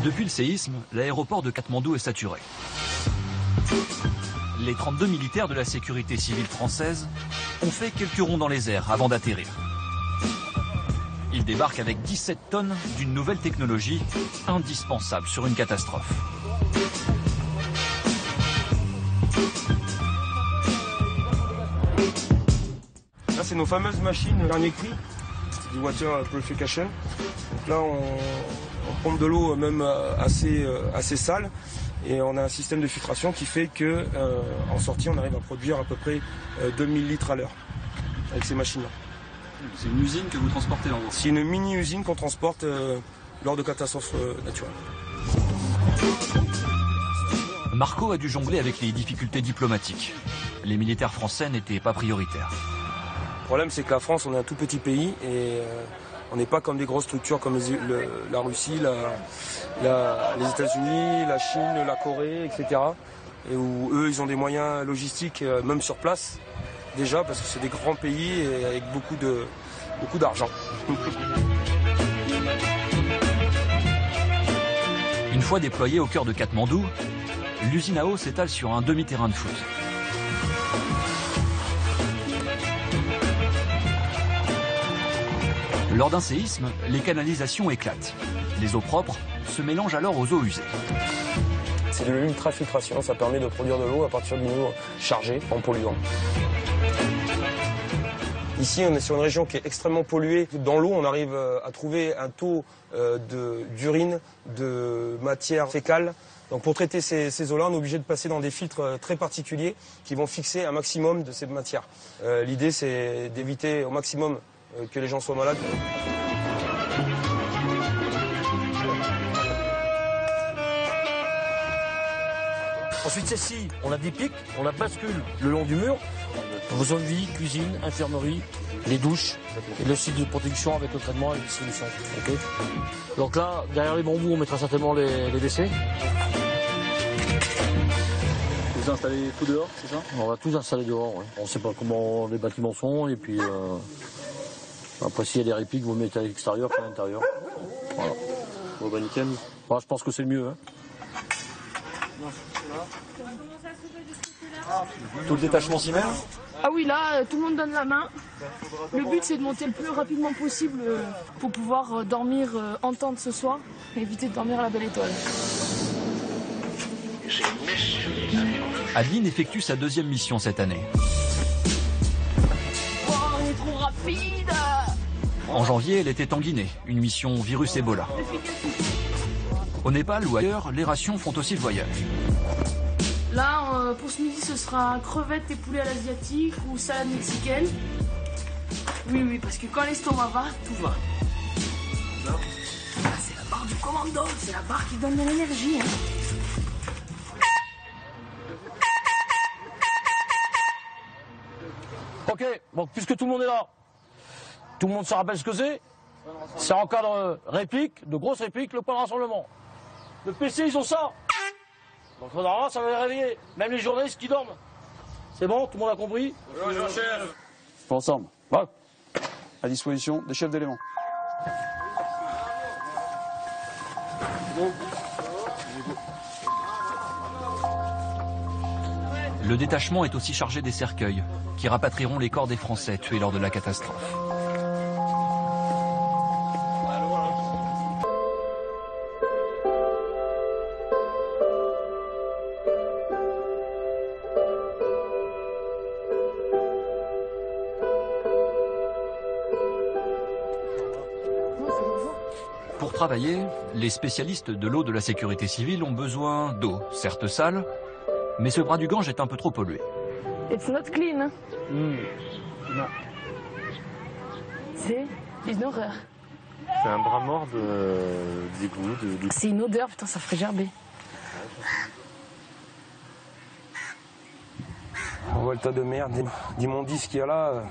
Depuis le séisme, l'aéroport de Katmandou est saturé. Les 32 militaires de la sécurité civile française ont fait quelques ronds dans les airs avant d'atterrir. Ils débarquent avec 17 tonnes d'une nouvelle technologie indispensable sur une catastrophe. Là, c'est nos fameuses machines dernier cri, c'est du water purification. Donc là, on pompe de l'eau même assez sale et on a un système de filtration qui fait que en sortie, on arrive à produire à peu près 2000 litres à l'heure avec ces machines-là. C'est une usine que vous transportez en gros? C'est une mini-usine qu'on transporte lors de catastrophes naturelles. Marco a dû jongler avec les difficultés diplomatiques. Les militaires français n'étaient pas prioritaires. Le problème, c'est que la France, on est un tout petit pays et on n'est pas comme des grosses structures comme la Russie, les États-Unis, la Chine, la Corée, etc. Et où eux, ils ont des moyens logistiques, même sur place, déjà, parce que c'est des grands pays et avec beaucoup d'argent. Une fois déployée au cœur de Katmandou, l'usine à eau s'étale sur un demi-terrain de foot. Lors d'un séisme, les canalisations éclatent. Les eaux propres se mélangent alors aux eaux usées. C'est de l'ultrafiltration, ça permet de produire de l'eau à partir d'une eau chargée en polluants. Ici, on est sur une région qui est extrêmement polluée. Dans l'eau, on arrive à trouver un taux d'urine, de matière fécale. Donc pour traiter ces eaux-là, on est obligé de passer dans des filtres très particuliers qui vont fixer un maximum de ces matières. L'idée, c'est d'éviter au maximum que les gens soient malades. Ensuite, celle-ci, on la dépique, on la bascule le long du mur. Zone vie, cuisine, infirmerie, les douches et le site de production avec le traitement et la distribution. Okay. Donc là, derrière les bambous, on mettra certainement les WC. Vous installez tout dehors, c'est ça? On va tout installer dehors, ouais. On ne sait pas comment les bâtiments sont et puis après s'il y a des répliques, vous mettez à l'extérieur qu'à l'intérieur. Voilà. Bon bah nickel. Voilà, je pense que c'est le mieux. Hein. Tout le détachement s'y met? Ah oui, là, tout le monde donne la main. Le but, c'est de monter le plus rapidement possible pour pouvoir dormir en tente ce soir et éviter de dormir à la belle étoile. Adeline effectue sa deuxième mission cette année. Oh, on est trop rapide! En janvier, elle était en Guinée, une mission virus Ebola. Au Népal ou ailleurs, les rations font aussi le voyage. Là, pour ce midi, ce sera crevettes et poulet à l'asiatique ou salade mexicaine. Oui, parce que quand l'estomac va, tout va. Ah, c'est la barre du commando, c'est la barre qui donne de l'énergie. Hein. Ok, donc puisque tout le monde est là, tout le monde se rappelle ce que c'est. C'est en cas de réplique, de grosses répliques, le point de rassemblement. Le PC, ils ont ça. Donc normalement, ça va les réveiller. Même les journalistes qui dorment. C'est bon, tout le monde a compris? Oui, chef. Ensemble, Ouais. à disposition des chefs d'éléments. Le détachement est aussi chargé des cercueils, qui rapatrieront les corps des Français tués lors de la catastrophe. Pour travailler, les spécialistes de l'eau de la sécurité civile ont besoin d'eau, certes sale, mais ce bras du Gange est un peu trop pollué. It's not clean. Non. C'est une horreur. C'est un bras mort d'égout. C'est une odeur, putain, ça ferait gerber. On voit le tas de merde, d'immondices qu'il y a là.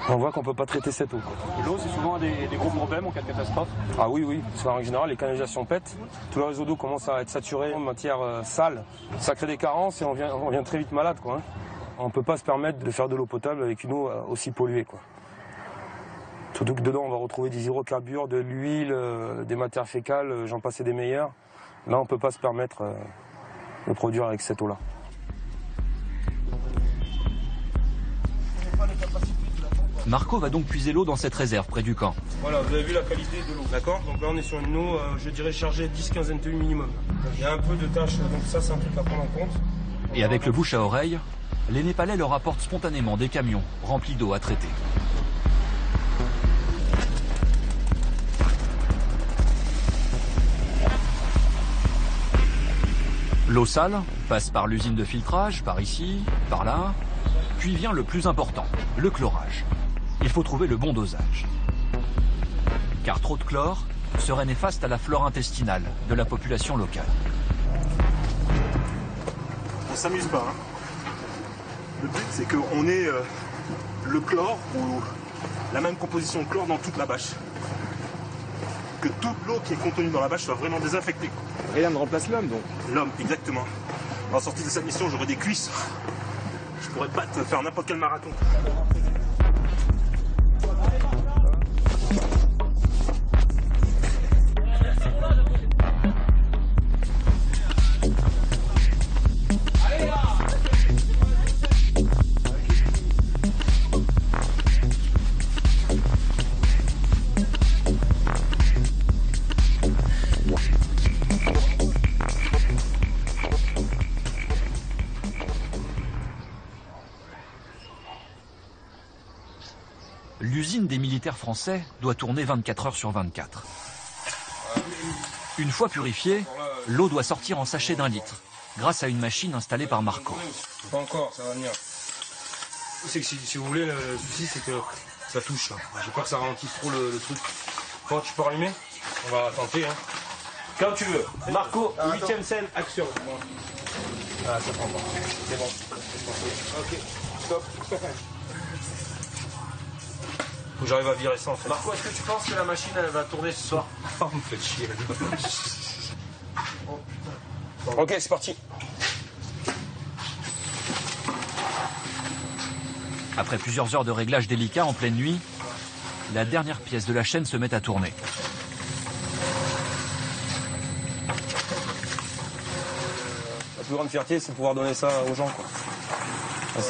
On voit qu'on ne peut pas traiter cette eau. L'eau, c'est souvent des gros problèmes en cas de catastrophe. Ah oui, parce qu'en règle générale, les canalisations pètent. Tout le réseau d'eau commence à être saturé en matière sale. Ça crée des carences et on vient très vite malade, quoi. On ne peut pas se permettre de faire de l'eau potable avec une eau aussi polluée, quoi. Surtout que dedans, on va retrouver des hydrocarbures, de l'huile, des matières fécales, j'en passe et des meilleurs. Là, on ne peut pas se permettre de produire avec cette eau-là. Marco va donc puiser l'eau dans cette réserve près du camp. Voilà, vous avez vu la qualité de l'eau, d'accord? Donc là, on est sur une eau, je dirais, chargée 10-15 NTU minimum. Il y a un peu de tâches, donc ça, c'est un truc à prendre en compte. Et avec le bouche à oreille, les Népalais leur apportent spontanément des camions remplis d'eau à traiter. L'eau sale passe par l'usine de filtrage, par ici, par là, puis vient le plus important, le chlorage. Il faut trouver le bon dosage. Car trop de chlore serait néfaste à la flore intestinale de la population locale. On s'amuse pas. Hein. Le but, c'est qu'on ait le chlore ou la même composition de chlore dans toute la bâche. Que toute l'eau qui est contenue dans la bâche soit vraiment désinfectée. Rien ne remplace l'homme, donc. L'homme, exactement. En sortie de cette mission, j'aurai des cuisses. Je pourrais pas te faire n'importe quel marathon. L'usine des militaires français doit tourner 24 heures sur 24. Une fois purifiée, l'eau doit sortir en sachet d'1 litre, grâce à une machine installée par Marco. Pas encore, ça va venir. C'est que si vous voulez, le souci, c'est que ça touche. J'ai peur que ça ralentisse trop le truc. Quand tu peux rallumer? On va tenter. Hein. Quand tu veux. Marco, 8e scène, action. Ah, ça prend pas. C'est bon. Ok, stop. Faut que j'arrive à virer ça en fait. Marco, est-ce que tu penses que la machine elle va tourner ce soir? Oh, vous me faites chier. Ok, c'est parti. Après plusieurs heures de réglage délicat en pleine nuit, la dernière pièce de la chaîne se met à tourner. La plus grande fierté, c'est de pouvoir donner ça aux gens, quoi.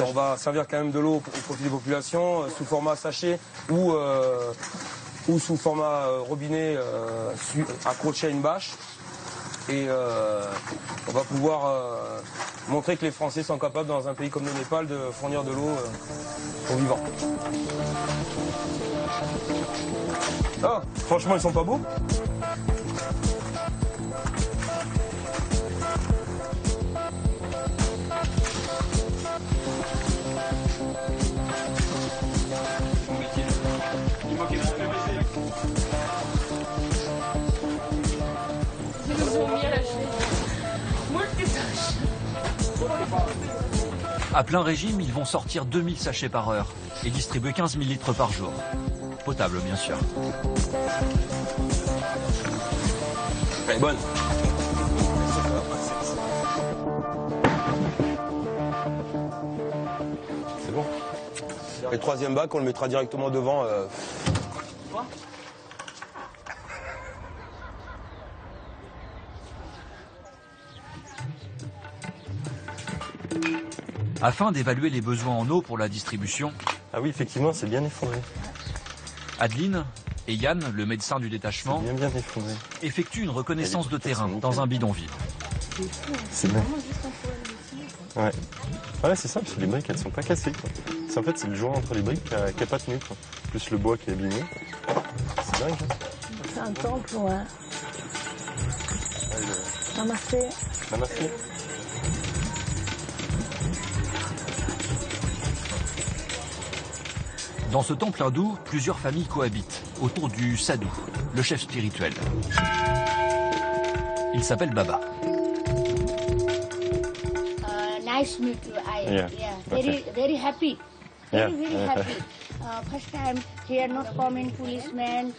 On va servir quand même de l'eau au profit des populations, sous format sachet ou sous format robinet accroché à une bâche. Et on va pouvoir montrer que les Français sont capables, dans un pays comme le Népal, de fournir de l'eau aux vivants. Ah, franchement, ils sont pas beaux? À plein régime, ils vont sortir 2000 sachets par heure et distribuer 15 000 litres par jour. Potable, bien sûr. Elle est bonne. C'est bon. Et le troisième bac, on le mettra directement devant. Afin d'évaluer les besoins en eau pour la distribution, Ah oui, effectivement, c'est bien effondré. Adeline et Yann, le médecin du détachement, Bien effondré. effectuent une reconnaissance de terrain dans un bidonville. C'est bien. Ouais. Voilà, c'est ça, parce que les briques, elles sont pas cassées, quoi. En fait, c'est le joint entre les briques qui a pas tenu, quoi. Plus le bois qui est abîmé. C'est dingue, hein. C'est un temple, ouais. Namasté. Namasté. Dans ce temple hindou, plusieurs familles cohabitent autour du sadhu, le chef spirituel. Il s'appelle Baba. Nice to meet you. Yeah. Very happy. Yeah. Very happy. First time here, not common policeman.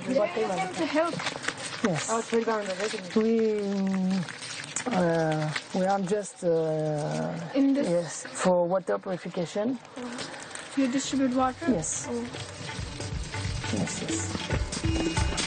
To help. Yes. We are just In this yes for water purification. You distribute water? Yes. Oh. Yes, yes.